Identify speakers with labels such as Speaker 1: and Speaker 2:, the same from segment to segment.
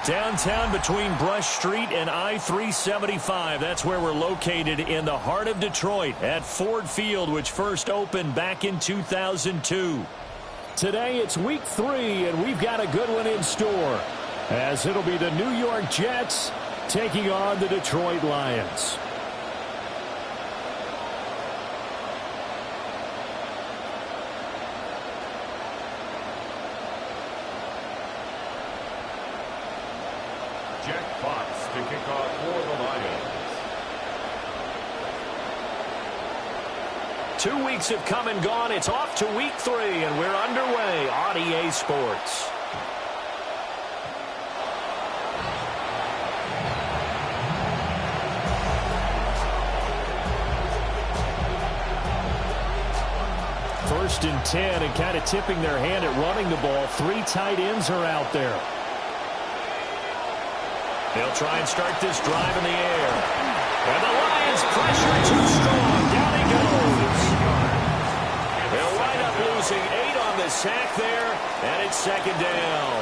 Speaker 1: Downtown between Brush Street and I-375. That's where we're located in the heart of Detroit at Ford Field, which first opened back in 2002. Today it's week 3, and we've got a good one in store, as it'll be the New York Jets taking on the Detroit Lions.
Speaker 2: Jack Fox to kick off for the Lions.
Speaker 1: 2 weeks have come and gone. It's off to week 3, and we're underway on EA Sports. First and 10, and kind of tipping their hand at running the ball. 3 tight ends are out there. They'll try and start this drive in the air. And the Lions pressure too strong. Down he goes. They'll wind up losing 8 on the sack there, and it's second down.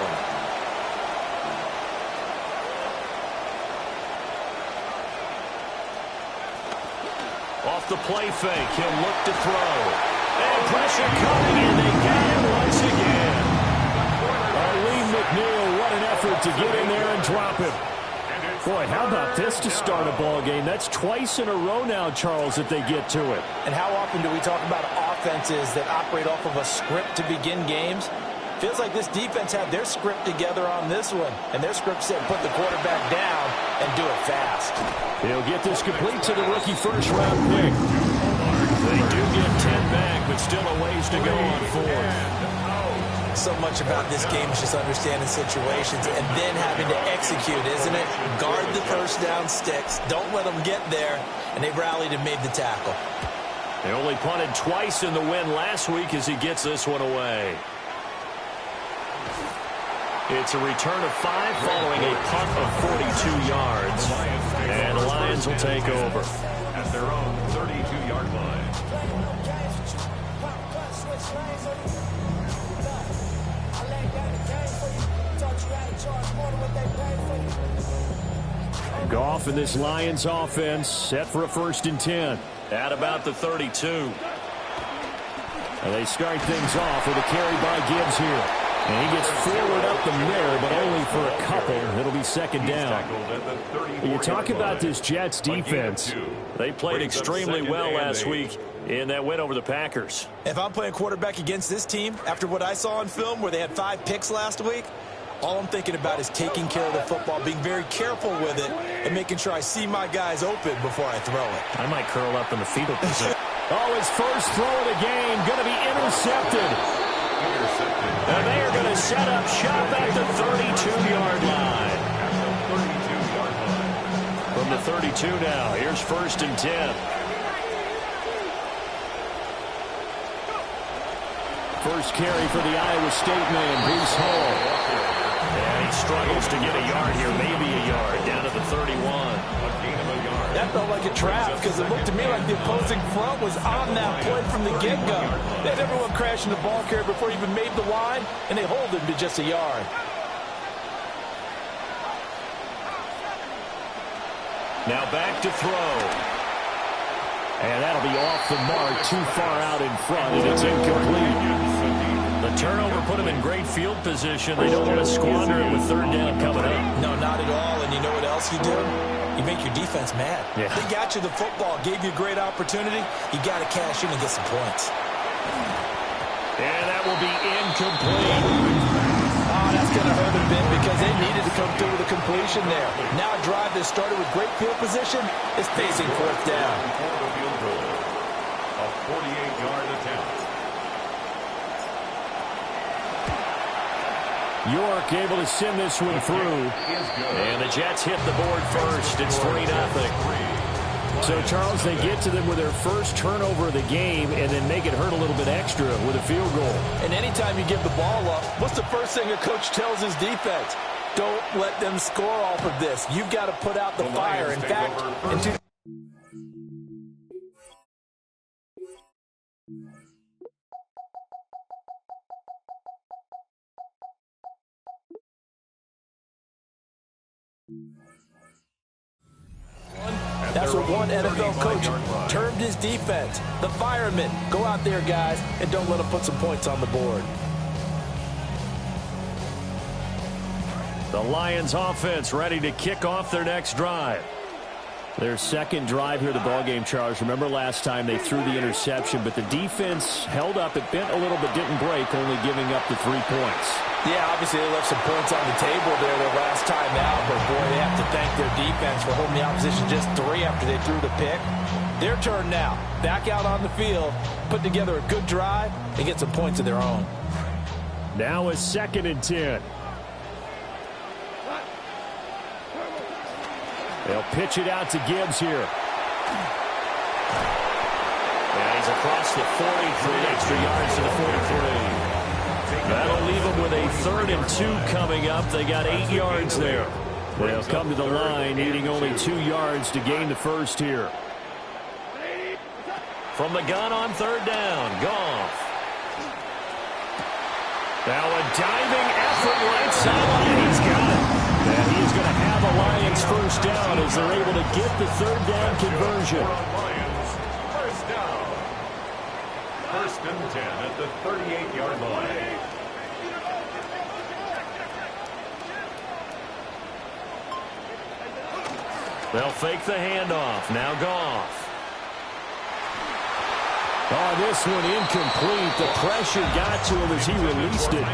Speaker 1: Off the play fake, he'll look to throw. And pressure coming, and they got him once again. Arlene McNeil, what an effort to get in there and drop him. Boy, how about this to start a ball game? That's twice in a row now, Charles, that they get to it.
Speaker 3: And how often do we talk about offenses that operate off of a script to begin games? Feels like this defense had their script together on this one, and their script said put the quarterback down and do it fast.
Speaker 1: He'll get this complete to the rookie first-round pick. They do get 10 back, but still a ways to go on 4.
Speaker 3: So much about this game is just understanding situations and then having to execute, isn't it? Guard the first down sticks. Don't let them get there. And they rallied and made the tackle.
Speaker 1: They only punted twice in the win last week as he gets this one away. It's a return of 5 following a punt of 42 yards. And the Lions will take over
Speaker 2: At their own 32-yard line.
Speaker 1: Goff in this Lions offense set for a first and 10 at about the 32. And they start things off with a carry by Gibbs here. And he gets forward up the middle, but only for a couple. It'll be second down. You talk about this Jets defense. They played extremely well last week in that win over the Packers.
Speaker 3: If I'm playing quarterback against this team, after what I saw on film where they had 5 picks last week, all I'm thinking about is taking care of the football, being very careful with it, and making sure I see my guys open before I throw it.
Speaker 1: I might curl up in the fetal position. His first throw of the game going to be intercepted. And they are going to set up shop at the 32-yard line. From the 32 now, here's first and 10. First carry for the Iowa State man, Breece Hall. And he struggles to get a yard here, maybe a yard, down to the 31.
Speaker 3: That felt like a trap because it looked to me like the opposing front was on that play from the get-go. They had everyone crashing the ball carrier before he even made the line, and they hold him to just a yard.
Speaker 1: Now back to throw. And that'll be off the mark, too far out in front, and it's incomplete. The turnover put them in great field position. They don't want to squander it with third down coming up.
Speaker 3: No, not at all. And you know what else you do? You make your defense mad.
Speaker 1: Yeah.
Speaker 3: They got you the football, gave you a great opportunity. You got to cash in and get some points.
Speaker 1: And that will be incomplete.
Speaker 3: Oh, that's going to hurt a bit because they needed to come through with a completion there. Now a drive that started with great field position is facing fourth down.
Speaker 2: A 48-yard attempt.
Speaker 1: York able to send this one through. And the Jets hit the board first. It's 3-0. So, Charles, they get to them with their first turnover of the game and then make it hurt a little bit extra with a field goal.
Speaker 3: And anytime you give the ball up, what's the first thing a coach tells his defense? Don't let them score off of this. You've got to put out the fire. In fact, in That's what one NFL coach termed his defense. The firemen. Go out there, guys, and don't let them put some points on the board.
Speaker 1: The Lions offense ready to kick off their next drive. Their second drive here of the ballgame, Charles. Remember last time they threw the interception, but the defense held up. It bent a little but didn't break, only giving up the 3 points.
Speaker 3: Yeah, obviously they left some points on the table there their last time out, but boy, they have to thank their defense for holding the opposition just 3 after they threw the pick. Their turn now. Back out on the field, put together a good drive, and get some points of their own.
Speaker 1: Now a 2nd and 10. They'll pitch it out to Gibbs here. And he's across the 43, extra yards to the 43. That'll leave them with a 3rd and 2 coming up. They got 8 yards there. They'll come to the line, needing only 2 yards to gain the first here. From the gun on 3rd down, Goff. Now a diving effort right sideline. He's got it. And he is going to have a Lions first down as they're able to get the 3rd down conversion.
Speaker 2: First down. 1st and 10 at the 38-yard line.
Speaker 1: They'll fake the handoff. Now Goff. Oh, this one incomplete. The pressure got to him as he released it.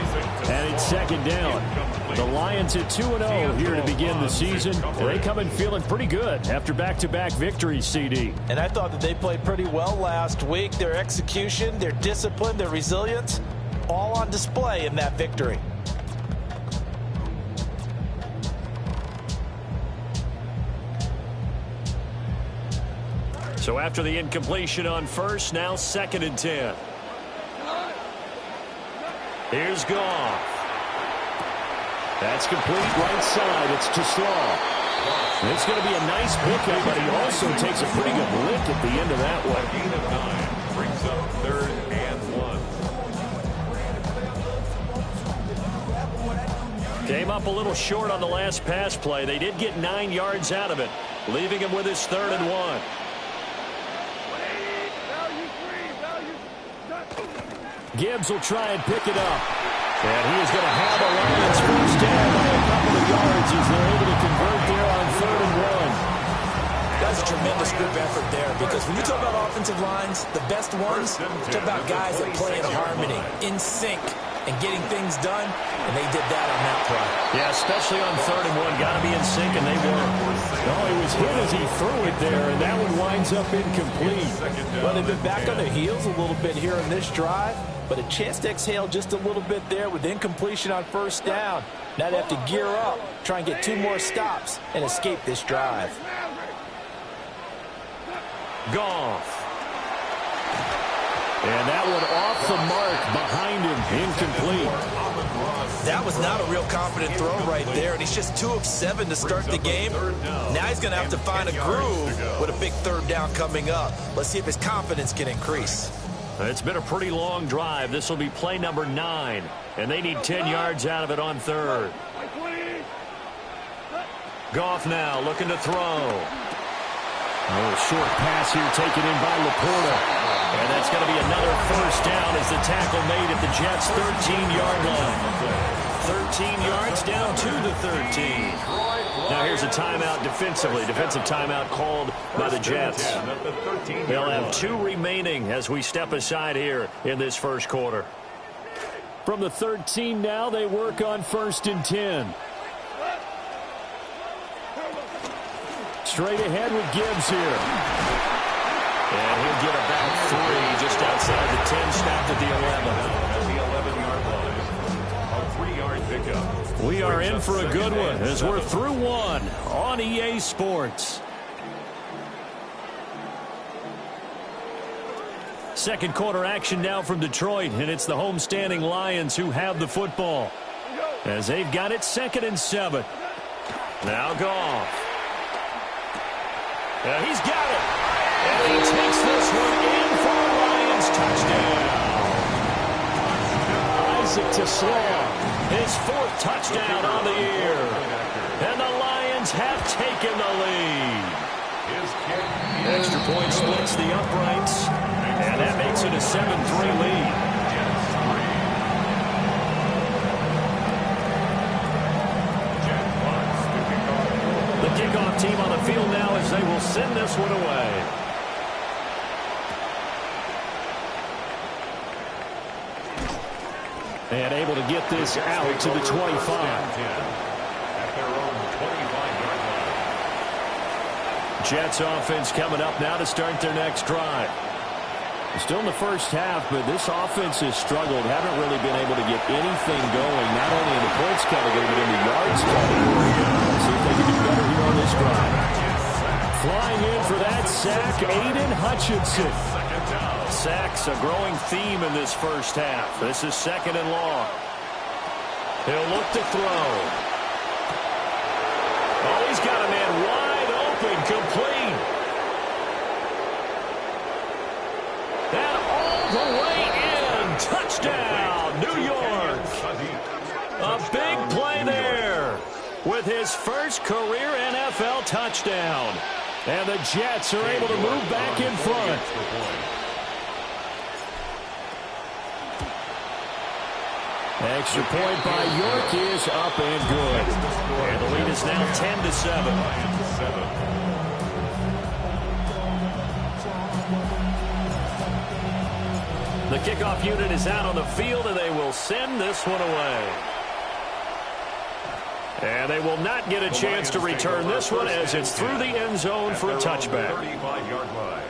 Speaker 1: And it's 2nd down. The Lions at 2-0 here to begin the season. They come in feeling pretty good after back-to-back victories, CD.
Speaker 3: And I thought that they played pretty well last week. Their execution, their discipline, their resilience, all on display in that victory.
Speaker 1: So after the incompletion on 1st, now 2nd and 10. Here's Goff. That's complete right side. It's to Slaw. It's going to be a nice pickup, but he also takes a pretty good lick at the end of that one.
Speaker 2: Gain of 9 brings up 3rd and 1.
Speaker 1: Came up a little short on the last pass play. They did get 9 yards out of it, leaving him with his 3rd and 1. Gibbs will try and pick it up. And he is going to have a Lions first down by a couple of yards as they're able to convert there on 3rd and 1.
Speaker 3: That's a tremendous group effort there, because when you talk about offensive lines, the best ones, talk about guys that play in harmony, in sync, and getting things done, and they did that on that play.
Speaker 1: Yeah, especially on 3rd and 1. Got to be in sync, and they were. No, he was hit as he threw it there, and that one winds up incomplete.
Speaker 3: Well, they've been back on their heels a little bit here in this drive, but a chance to exhale just a little bit there with incompletion on 1st down. Now they have to gear up, try and get 2 more stops, and escape this drive.
Speaker 1: Goff. And that one off the mark behind him, incomplete.
Speaker 3: That was not a real confident throw right there, and he's just 2 of 7 to start the game. Now he's going to have to find a groove with a big 3rd down coming up. Let's see if his confidence can increase.
Speaker 1: It's been a pretty long drive. This will be play number 9, and they need 10 yards out of it on 3rd. Goff now looking to throw. Oh, short pass here taken in by Laporta. And that's going to be another first down as the tackle made at the Jets' 13-yard line. 13 yards down to the 13. Now here's a timeout defensively. Defensive timeout called by the Jets. They'll have 2 remaining as we step aside here in this first quarter. From the 13 now, they work on 1st and 10. Straight ahead with Gibbs here. And he'll get about 3 just outside the 10, snapped at the 11.
Speaker 2: At the 11-yard line. A 3-yard pickup.
Speaker 1: We are in for a good one as we're through 1 on EA Sports. Second quarter action now from Detroit, and it's the homestanding Lions who have the football as they've got it 2nd and 7. Now Goff. And he's got it. And he takes this one in for a Lions touchdown. Isaac TeSlaa, his 4th touchdown on the year. And the Lions have taken the lead.
Speaker 2: His carry
Speaker 1: Point splits the uprights, and that makes it a 7-3 lead. The kickoff team on the field now as they will send this one away. And able to get this out to the 25. Jets offense coming up now to start their next drive. Still in the first half, but this offense has struggled. Haven't really been able to get anything going, not only in the points category, but in the yards category. See if they can do better here on this drive. Flying in for that sack, Aiden Hutchinson. Sacks a growing theme in this first half. This is 2nd and long. He'll look to throw. Oh, he's got a man wide open, complete. And all the way in. Touchdown, New York. A big play there with his first career NFL touchdown. And the Jets are able to move back in front. Extra point by York is up and good. And the lead is now 10-7. The kickoff unit is out on the field, and they will send this one away. And they will not get a chance to return this one as it's through the end zone for a touchback.
Speaker 2: 35-yard line.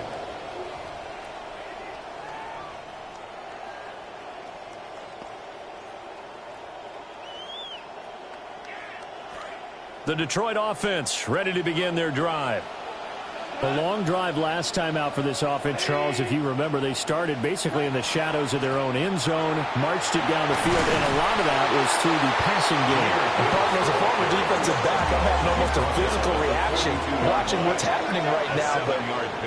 Speaker 1: The Detroit offense ready to begin their drive. A long drive last time out for this offense, Charles. If you remember, they started basically in the shadows of their own end zone, marched it down the field, and a lot of that was through the passing game.
Speaker 3: As a former defensive back, I'm having almost a physical reaction watching what's happening right now. But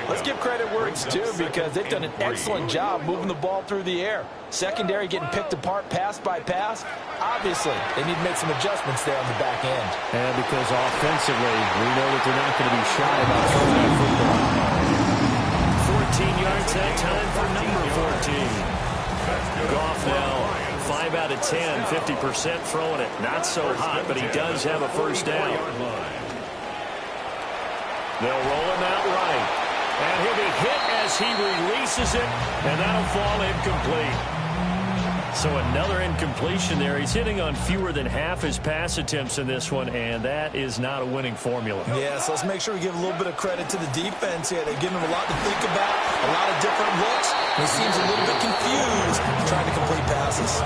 Speaker 3: let's give credit where it's due, because they've done an excellent job moving the ball through the air. Secondary getting picked apart pass by pass. Obviously, they need to make some adjustments there on the back end.
Speaker 1: And because offensively, we know that they're not going to be shy about throwing that football. 14 yards that time for number 14. Goff now 5 out of 10, 50% throwing it. Not so hot, but he does have a first down. They'll roll him out right. And he'll be hit as he releases it, and that'll fall incomplete. So another incompletion there. He's hitting on fewer than half his pass attempts in this one, and that is not a winning formula.
Speaker 3: Yeah, so let's make sure we give a little bit of credit to the defense here. They're giving him a lot to think about, a lot of different looks. He seems a little bit confused trying to complete passes.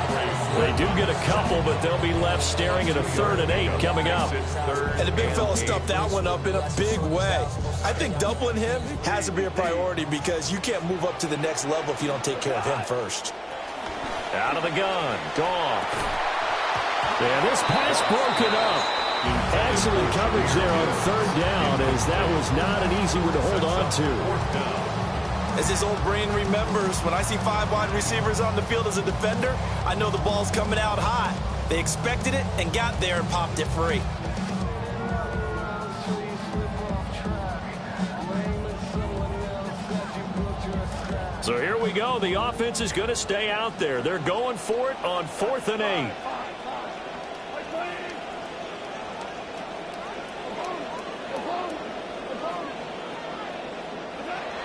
Speaker 1: They do get a couple, but they'll be left staring at a 3rd and 8 coming up.
Speaker 3: And the big fella stuffed that one up in a big way. I think doubling him has to be a priority, because you can't move up to the next level if you don't take care of him first.
Speaker 1: Out of the gun, Goff. And this pass broken up. Excellent coverage there on 3rd down, as that was not an easy one to hold on to.
Speaker 3: As his old brain remembers, when I see 5 wide receivers on the field as a defender, I know the ball's coming out high. They expected it and got there and popped it free.
Speaker 1: So here we go. The offense is going to stay out there. They're going for it on 4th and 8.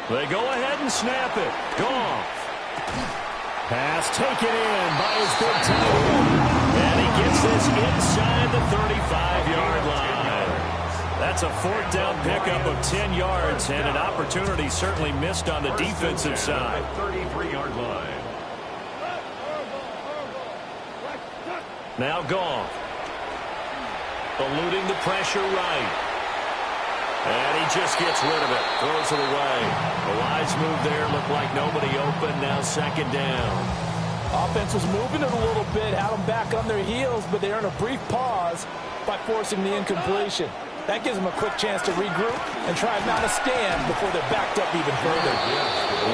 Speaker 1: They go ahead and snap it. Goff. Pass taken in by his big tight end. And he gets this inside the 35-yard line. That's a 4th down pickup of 10 yards, and an opportunity certainly missed on the defensive side.
Speaker 2: 33-yard line.
Speaker 1: Now Goff. Eluding the pressure right. And he just gets rid of it. Throws it away. The wise move there. Looked like nobody open. Now 2nd down.
Speaker 3: Offense was moving it a little bit, had them back on their heels, but they earned a brief pause by forcing the incompletion. That gives them a quick chance to regroup and try and mount a stand before they're backed up even further.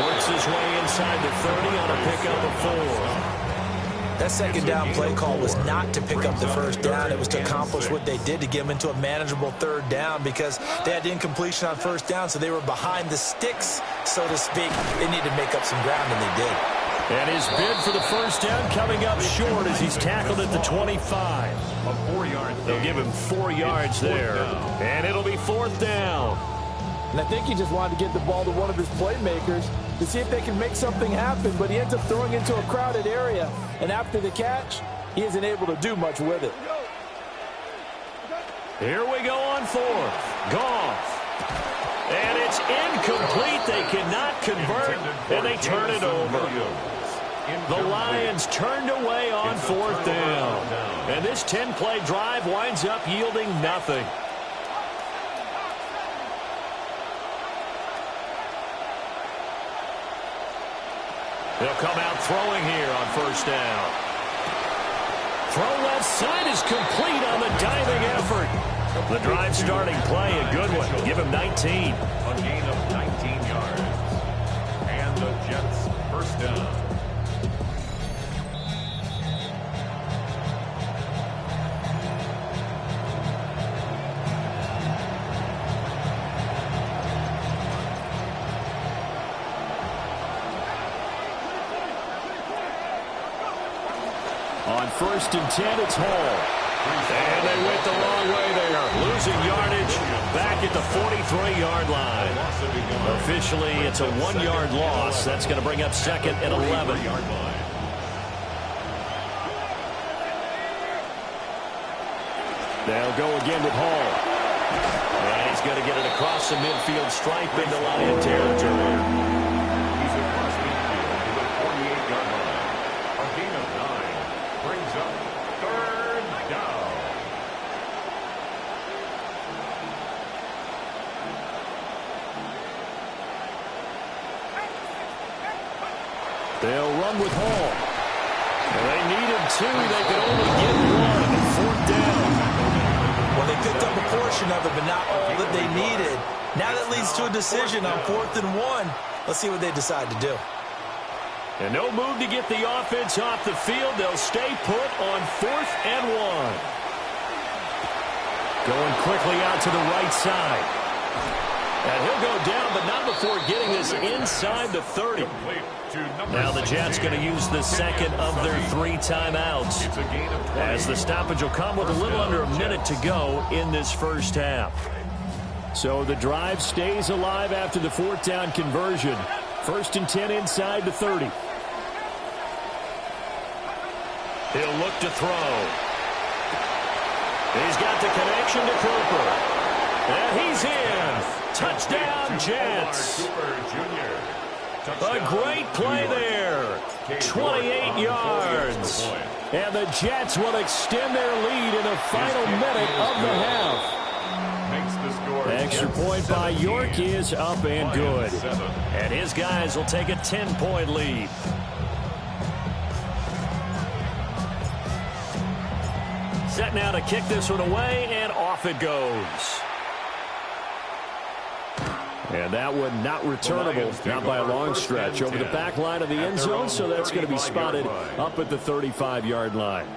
Speaker 1: Works his way inside the 30 on a pickup of 4.
Speaker 3: That second down play call was not to pick up the first down. It was to accomplish what they did to get them into a manageable third down because they had incompletion on first down, so they were behind the sticks, so to speak. They needed to make up some ground, and they did.
Speaker 1: And his bid for the first down coming up short as he's tackled at the 25.
Speaker 2: A 4-yard.
Speaker 1: They'll give him 4 yards there, and it'll be fourth down.
Speaker 4: And I think he just wanted to get the ball to one of his playmakers to see if they can make something happen, but he ends up throwing into a crowded area. And after the catch, he isn't able to do much with it.
Speaker 1: Here we go on fourth. Goff. And it's incomplete. They cannot convert, and they turn it over. The Lions turned away on fourth down. And this 10-play drive winds up yielding nothing. They'll come out throwing here on first down. Throw left side is complete on the diving effort. The drive starting play, a good one. Give him 19.
Speaker 2: A gain of 19 yards. And the Jets first down.
Speaker 1: On first and 10, it's Hall. And they went the wrong way there. Losing yardage back at the 43-yard line. Officially, it's a 1-yard loss. That's going to bring up second and 11. They'll go again with Hall. And he's going to get it across the midfield stripe into Lion territory.
Speaker 2: He's across midfield to the 48-yard line. A gain of 9 brings up third down.
Speaker 1: They'll run with Hall. They needed 2. They could only get 1. Fourth down.
Speaker 3: Well, they picked up a portion of it, but not all that they needed. Now that leads to a decision on 4th and 1. Let's see what they decide to do.
Speaker 1: And no move to get the offense off the field. They'll stay put on 4th and 1. Going quickly out to the right side. And he'll go down, but not before getting this inside the 30. Now the Jets going to use the second of their 3 timeouts, as the stoppage will come with a little under a minute to go in this first half. So the drive stays alive after the 4th down conversion. First and 10 inside the 30. He'll look to throw. He's got the connection to Cooper. And he's in. Touchdown, Jets. A great play there. 28 yards. And the Jets will extend their lead in the final minute of the half. Extra point by York is up and good. And his guys will take a 10-point lead. Set now to kick this one away, and off it goes. And that one not returnable, not by a long stretch, over the back line of the end zone, so that's going to be spotted up at the 35-yard line.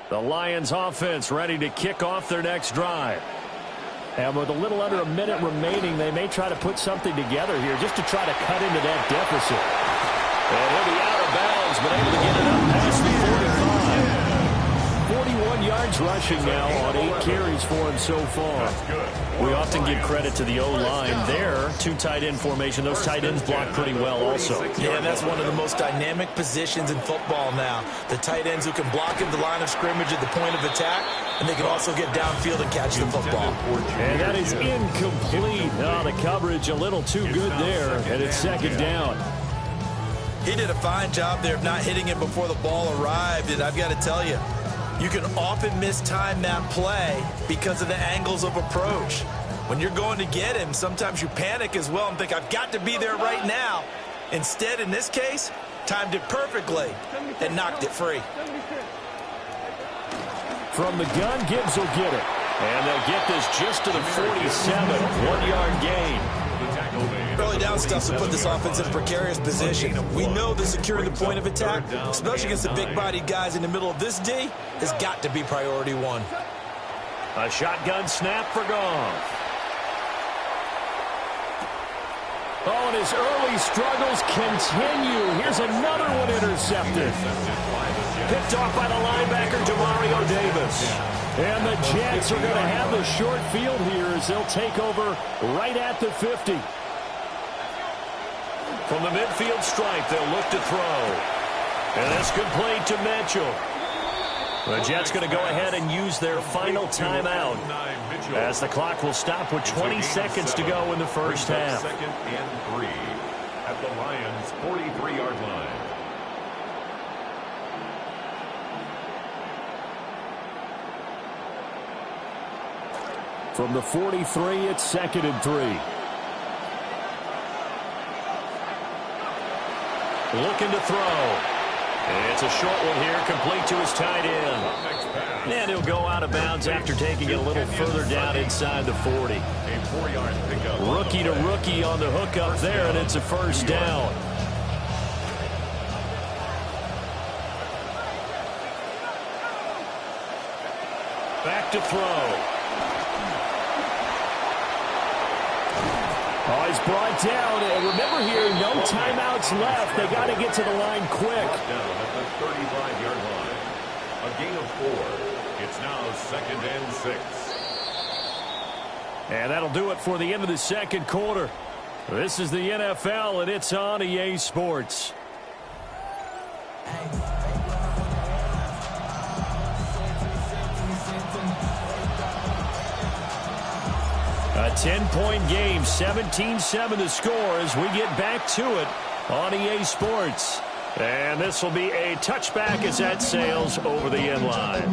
Speaker 1: The Lions offense ready to kick off their next drive. And with a little under a minute remaining, they may try to put something together here just to try to cut into that deficit. And he'll be out of bounds, but able to get it up past the 45. 41 yards rushing now on 8 carries for him so far. We often give credit to the O-line there. 2 tight end formation. Those tight ends block pretty well also.
Speaker 3: Yeah, that's one of the most dynamic positions in football now. The tight ends who can block at the line of scrimmage at the point of attack, and they can also get downfield and catch the football.
Speaker 1: And that is incomplete. Oh, the coverage a little too good there, and it's second down.
Speaker 3: He did a fine job there of not hitting it before the ball arrived, and I've got to tell you, you can often mistime that play because of the angles of approach. When you're going to get him, sometimes you panic as well and think, I've got to be there right now. Instead, in this case, timed it perfectly and knocked it free.
Speaker 1: From the gun, Gibbs will get it. And they'll get this just to the 47, 1-yard gain.
Speaker 3: Early early down stuff to put this offense in a precarious position. We know that securing the point of attack, especially against the big-bodied guys in the middle of this D, has got to be priority one.
Speaker 1: A shotgun snap for Goff. Oh, and his early struggles continue. Here's another one intercepted. Picked off by the linebacker, Demario Davis. And the Jets are going to have the short field here as they'll take over right at the 50. From the midfield stripe, they'll look to throw. And it's complete to Mitchell. The Jets going to go ahead and use their final timeout as the clock will stop with 20 seconds to go in the first half.
Speaker 2: Second and 3 at the Lions' 43-yard line.
Speaker 1: From the 43, it's second and 3. Looking to throw. It's a short one here, complete to his tight end. And he'll go out of bounds after taking it a little further down inside the 40.
Speaker 2: A 4-yard pickup.
Speaker 1: Rookie to rookie on the hook up there, and it's a first down. Back to throw. Oh, he's brought down. And remember here, no timeouts left. They got to get to the line quick.
Speaker 2: Down at the 35-yard line. A gain of 4. It's now second and 6.
Speaker 1: And that'll do it for the end of the second quarter. This is the NFL, and it's on EA Sports. A 10-point game, 17-7 the score as we get back to it on EA Sports. And this will be a touchback as that sails over the end line.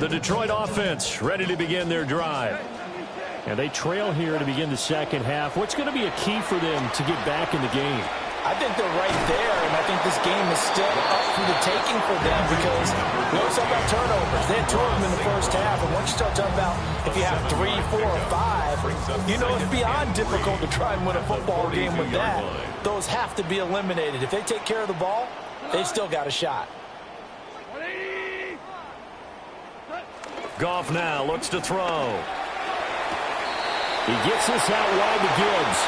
Speaker 1: The Detroit offense ready to begin their drive. And they trail here to begin the second half. What's going to be a key for them to get back in the game?
Speaker 4: I think they're right there, and I think this game is still up for the taking for them because we always talk about turnovers. They had 2 of them in the first half, and once you start talking about if you have 3, 4, or 5, you know it's beyond difficult to try and win a football game with that. Those have to be eliminated. If they take care of the ball, they've still got a shot.
Speaker 1: Goff now looks to throw. He gets this out wide to Gibbs.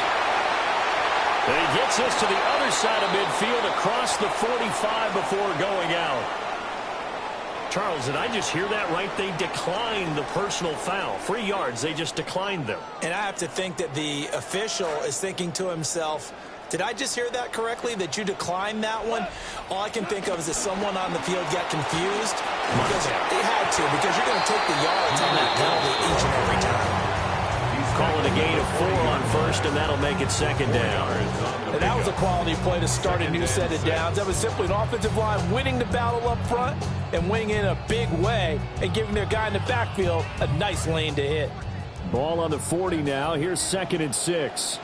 Speaker 1: And he gets this to the other side of midfield across the 45 before going out. Charles, did I just hear that right? They declined the personal foul. 3 yards, they just declined them.
Speaker 3: And I have to think that the official is thinking to himself, did I just hear that correctly, that you declined that one? All I can think of is that someone on the field got confused. Because they had to, because you're going to take the yards on that penalty each and every time.
Speaker 1: Calling a gain of 4 on first, and that'll make it second down.
Speaker 4: And that was a quality play to start a new set of downs. That was simply an offensive line winning the battle up front and winning in a big way and giving their guy in the backfield a nice lane to hit.
Speaker 1: Ball on the 40 now. Here's second and 6.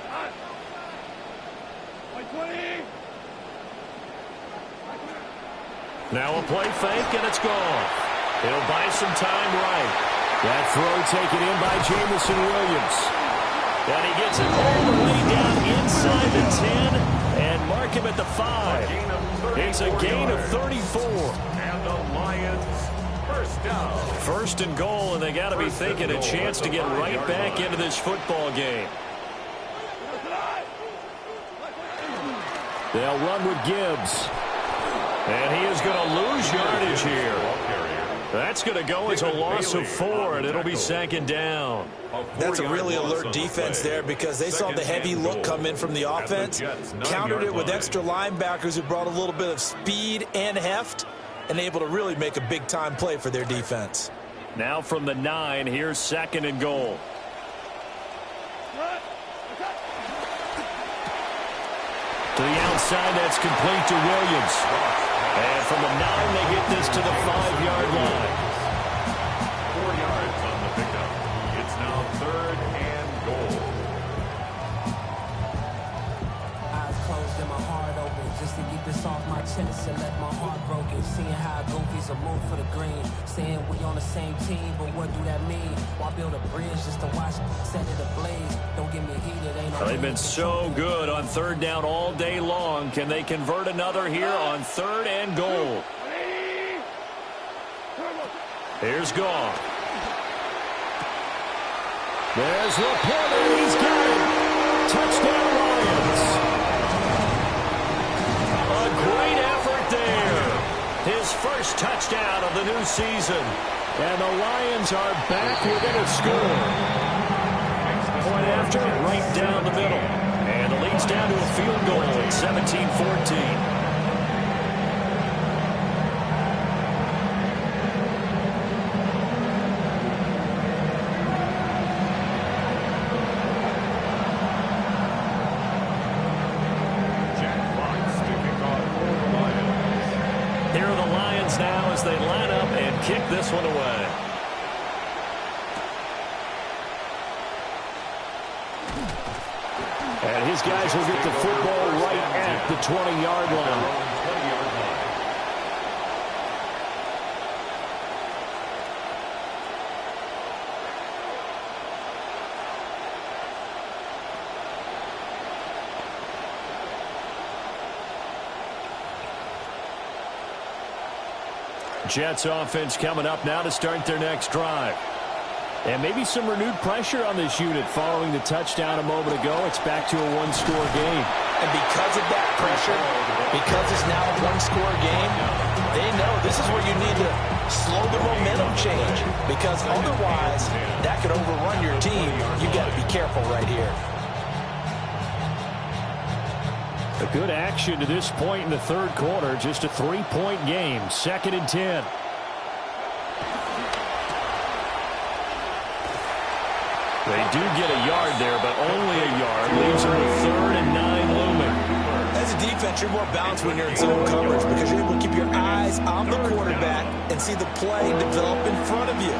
Speaker 1: Now a play fake, and it's gone. He'll buy some time right. That throw taken in by Jameson Williams. And he gets it all the way down inside the 10 and mark him at the 5. It's a gain of 34.
Speaker 2: And the Lions first down.
Speaker 1: First and goal, and they got to be thinking a chance to get right back into this football game. They'll run with Gibbs. And he is going to lose yardage here. That's going to go as a loss of 4, and it'll be second down.
Speaker 3: That's a really alert defense there because they saw the heavy look come in from the offense, countered it with extra linebackers who brought a little bit of speed and heft, and able to really make a big-time play for their defense.
Speaker 1: Now from the 9, here's second and goal. To the outside, that's complete to Williams. And from the 9, they get this to the 5-yard line.
Speaker 2: 4 yards on the pickup. It's now third and goal.
Speaker 5: Eyes closed and my heart open just to get this off my chest and left my heart broken. Seeing how goofies are moved for the green. Saying we on the same team, but what do that mean? Why build a bridge just to watch set it ablaze? Don't get me heated, ain't no.
Speaker 1: They've been so good on third down all day long. Can they convert another here on 3rd and goal? Here's Goff. There's Laporta. He's got it. Touchdown, Lions. A great effort there. His first touchdown of the new season. And the Lions are back within a score. Point after, right down the middle. And the lead's down to a field goal at 17-14. Now as they line up and kick this one away. And his guys will get the football right at the 20-yard line. Jets offense coming up now to start their next drive. And maybe some renewed pressure on this unit following the touchdown a moment ago. It's back to a one-score game.
Speaker 4: And because of that pressure, because it's now a one-score game, they know this is where you need to slow the momentum change. Because otherwise, that could overrun your team. You've got to be careful right here.
Speaker 1: A good action to this point in the third quarter. Just a 3-point game. 2nd and 10. They do get a yard there, but only a yard. Leaves them with 3rd and 9 looming.
Speaker 3: As a defense, you're more balanced when you're in zone coverage because you're able to keep your eyes on the quarterback and see the play develop in front of you.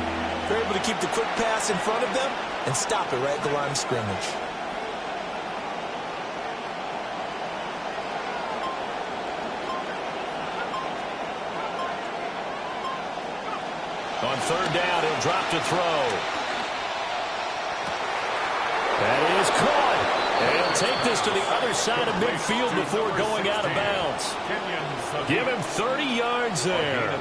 Speaker 3: You're able to keep the quick pass in front of them and stop it right at the line of scrimmage.
Speaker 1: On 3rd down, he'll drop to throw. That is caught. And he'll take this to the other side of midfield before going out of bounds. Give him 30 yards there.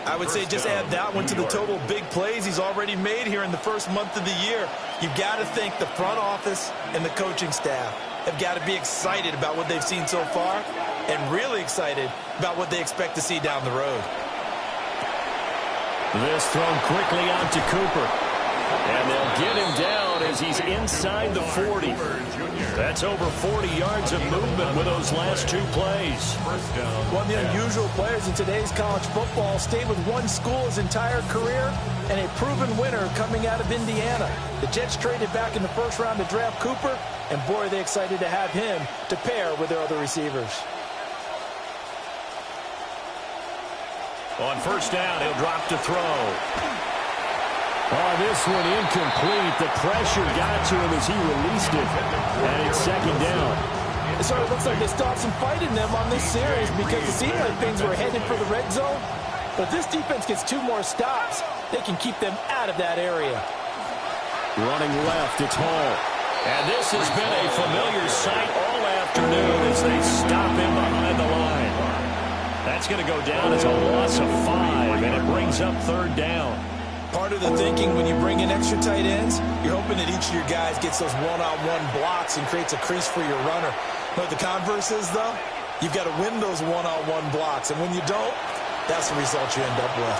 Speaker 3: I would say just add that one to the total big plays he's already made here in the first month of the year. You've got to think the front office and the coaching staff have got to be excited about what they've seen so far and really excited about what they expect to see down the road.
Speaker 1: This thrown quickly onto Cooper. And they'll get him down as he's inside the 40. That's over 40 yards of movement with those last 2 plays.
Speaker 3: One of the unusual players in today's college football stayed with one school his entire career and a proven winner coming out of Indiana. The Jets traded back in the first round to draft Cooper, and boy, are they excited to have him to pair with their other receivers.
Speaker 1: On 1st down, he'll drop to throw. Oh, this one incomplete. The pressure got to him as he released it. And it's 2nd down.
Speaker 3: So it looks like they still have some fight in them on this series because it seemed like things were headed for the red zone. But if this defense gets 2 more stops, they can keep them out of that area.
Speaker 1: Running left, it's Hall. And this has been a familiar sight all afternoon as they stop him behind the line. That's going to go down as a loss of 5, and it brings up 3rd down.
Speaker 3: Part of the thinking when you bring in extra tight ends, you're hoping that each of your guys gets those one-on-one blocks and creates a crease for your runner. But the converse is, though, you've got to win those one-on-one blocks. And when you don't, that's the result you end up with.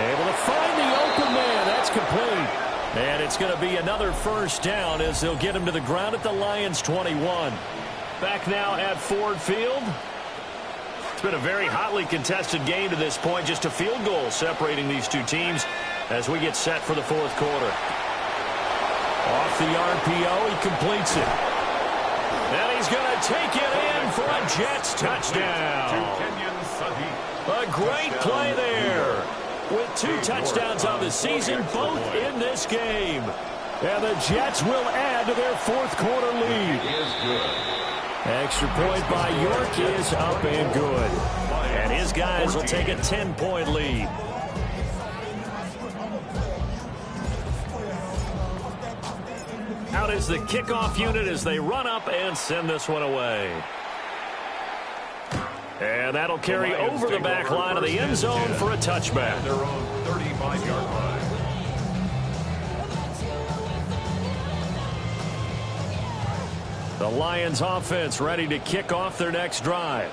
Speaker 1: Able to find the open man. That's complete. And it's going to be another 1st down as they'll get him to the ground at the Lions' 21. Back now at Ford Field. It's been a very hotly contested game to this point. Just a field goal separating these 2 teams as we get set for the 4th quarter. Off the RPO, he completes it. And he's going to take it in for a Jets touchdown. A great play there. With 2 touchdowns on the season, both in this game. And the Jets will add to their 4th quarter lead. And Extra point by York is up and good. And his guys will take a 10-point lead. Out is the kickoff unit as they run up and send this one away. And that'll carry over the back line of the end zone for a touchback.
Speaker 2: Their own 35-yard line.
Speaker 1: The Lions offense ready to kick off their next drive.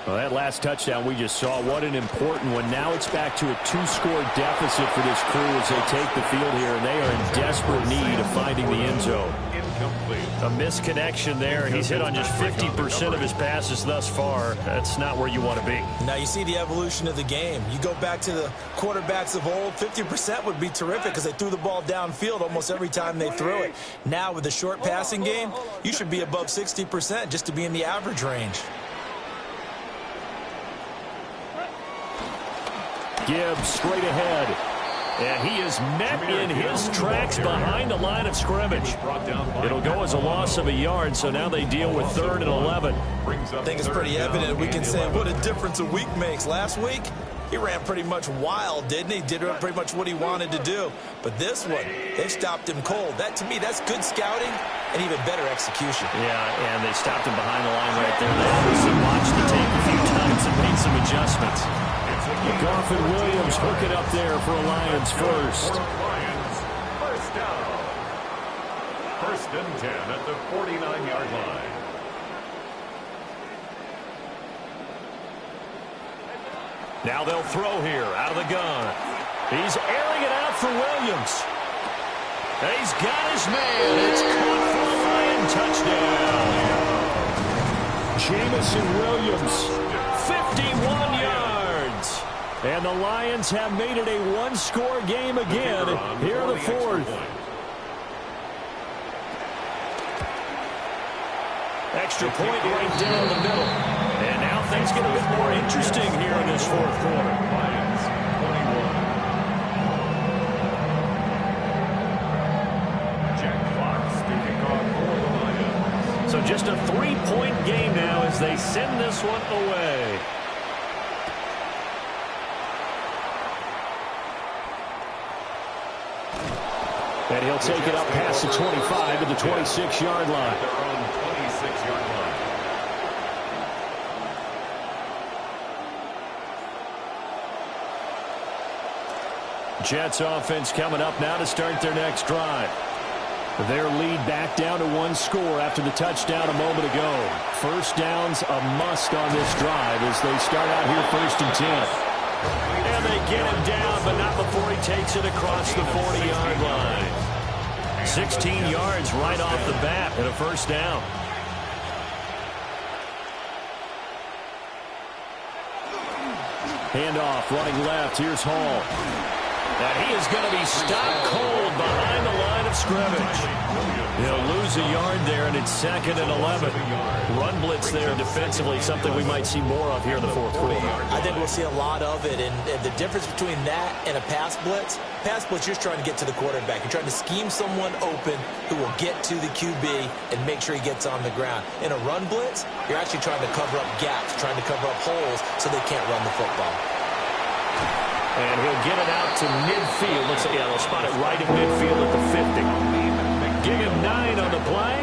Speaker 1: Well, that last touchdown we just saw, what an important one. Now it's back to a 2-score deficit for this crew as they take the field here, and they are in desperate need of finding the end zone.
Speaker 2: Incomplete.
Speaker 1: A misconnection there. He's hit on just 50% of his passes thus far. That's not where you want to be.
Speaker 3: Now you see the evolution of the game. You go back to the quarterbacks of old, 50% would be terrific because they threw the ball downfield almost every time they threw it. Now with the short passing game, you should be above 60% just to be in the average range.
Speaker 1: Gibbs straight ahead. And he is met in his tracks behind the line of scrimmage. It'll go as a loss of a yard, so now they deal with 3rd and 11.
Speaker 3: I think it's pretty evident. We can say what a difference a week makes. Last week, he ran pretty much wild, didn't he? Did pretty much what he wanted to do. But this one, they stopped him cold. That, to me, that's good scouting and even better execution.
Speaker 1: Yeah, and they stopped him behind the line right there. They obviously watched the tape a few times and made some adjustments. Goff and Williams hook it up there for a Lions first.
Speaker 2: Lions, first down. 1st and 10 at the 49-yard line.
Speaker 1: Now they'll throw here out of the gun. He's airing it out for Williams. And he's got his man. It's caught for the Lion touchdown. Jamison Williams, 51 yards. And the Lions have made it a 1-score game again here in the 4th. Extra point right down the middle. And now things get a bit more interesting here in this 4th quarter.
Speaker 2: Lions, 21. Jack Fox to kick off for the Lions.
Speaker 1: So just a 3-point game now as they send this one away. And he'll take it up past the 25 to the 26-yard line.
Speaker 2: Their own 26-yard line.
Speaker 1: Jets offense coming up now to start their next drive. Their lead back down to 1 score after the touchdown a moment ago. First down's a must on this drive as they start out here 1st and 10. And they get him down, but not before he takes it across the 40-yard line. 16 yards right off the bat and a first down. Handoff, running left. Here's Hall. And he is going to be stopped cold behind the line of scrimmage. He'll lose a yard there, and it's 2nd and 11. Run blitz there defensively, something we might see more of here in the 4th quarter.
Speaker 3: I think we'll see a lot of it, and the difference between that and a pass blitz, you're trying to get to the quarterback. You're trying to scheme someone open who will get to the QB and make sure he gets on the ground. In a run blitz, you're actually trying to cover up gaps, trying to cover up holes so they can't run the football.
Speaker 1: And he'll get it out to midfield. Looks like, they'll spot it right at midfield at the 50. Give him 9 on the play,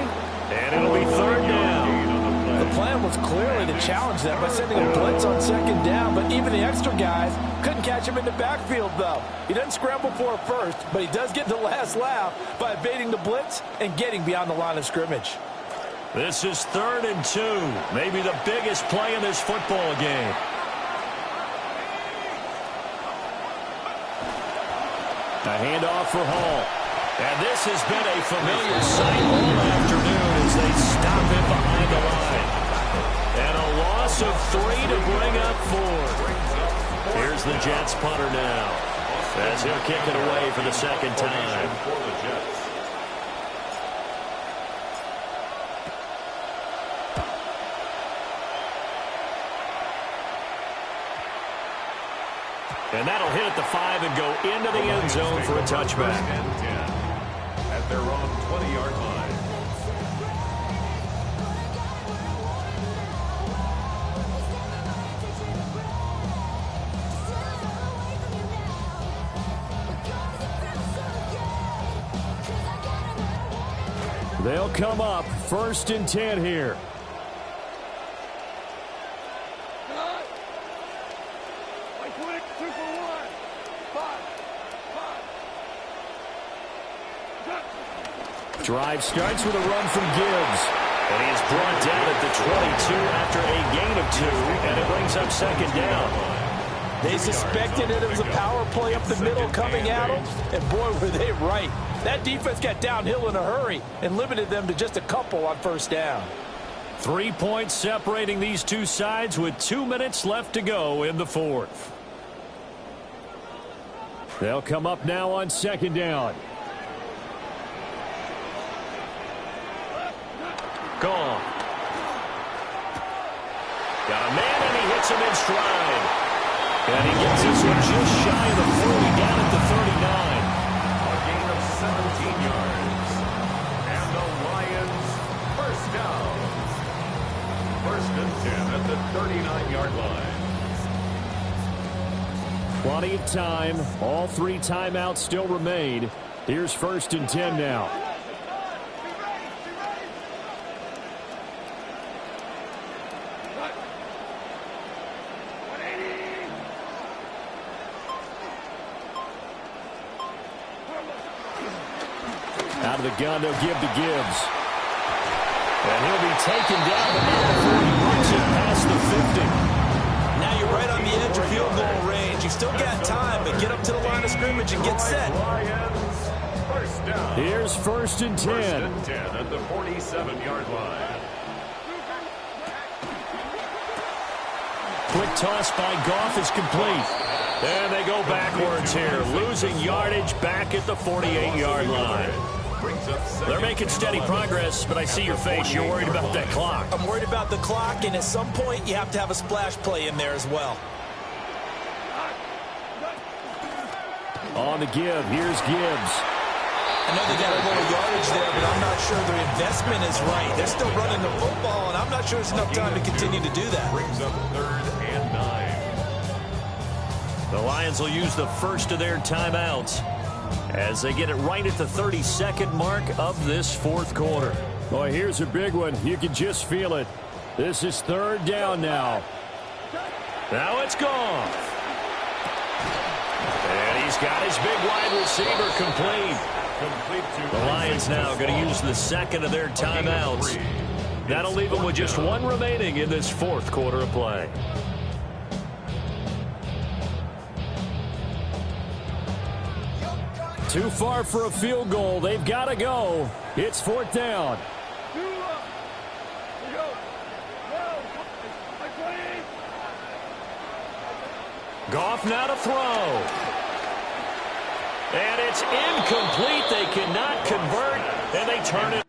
Speaker 1: and it'll be 3rd down.
Speaker 4: The plan was clearly to challenge them by sending a blitz on 2nd down, but even the extra guys couldn't catch him in the backfield, though. He doesn't scramble for it first, but he does get the last laugh by evading the blitz and getting beyond the line of scrimmage.
Speaker 1: This is 3rd and 2, maybe the biggest play in this football game. A handoff for Hall. And this has been a familiar sight all afternoon as they stop it behind the line. And a loss of 3 to bring up 4. Here's the Jets punter now as he'll kick it away for the 2nd time. And that'll hit at the 5 and go into the end zone for a touchback. At their own 20-yard line. They'll come up 1st and 10 here. Drive starts with a run from Gibbs. And he is brought down at the 22 after a gain of 2, and it brings up 2nd down.
Speaker 4: They suspected it was a power play up the middle coming at them, and boy, were they right. That defense got downhill in a hurry and limited them to just a couple on 1st down.
Speaker 1: 3 points separating these two sides with 2 minutes left to go in the 4th. They'll come up now on 2nd down. Gone. Got a man, and he hits him in stride. And he gets this one just shy of the 40, down at the 39.
Speaker 2: A gain of 17 yards. And the Lions, 1st down. 1st and 10 at the 39-yard line.
Speaker 1: Plenty of time. All 3 timeouts still remain. Here's 1st and 10 now. Out of the gun, they'll give to Gibbs. And he'll be taken down before he works it past the 50.
Speaker 3: Now you're right on the edge of field goal range. You've still got time, but get up to the line of scrimmage and get set.
Speaker 2: Lions, 1st down.
Speaker 1: Here's 1st and 10.
Speaker 2: 1st and 10 at the 47-yard line.
Speaker 1: Quick toss by Goff is complete. And they go backwards here, losing yardage back at the 48-yard line. They're making steady progress, but I see your face. You're worried about that clock.
Speaker 3: I'm worried about the clock, and at some point, you have to have a splash play in there as well.
Speaker 1: On the give, here's Gibbs.
Speaker 3: I know they got a little yardage there, but I'm not sure their investment is right. They're still running the football, and I'm not sure it's enough time to continue to do that.
Speaker 2: Brings up 3rd and 9.
Speaker 1: The Lions will use the first of their timeouts as they get it right at the 32nd mark of this 4th quarter. Boy, here's a big one. You can just feel it. This is 3rd down now. Now it's gone. And he's got his big wide receiver complete. The Lions now going to use the 2nd of their timeouts. That'll leave them with just 1 remaining in this 4th quarter of play. Too far for a field goal. They've got to go. It's 4th down. Goff now to throw. And it's incomplete. They cannot convert, and they turn it.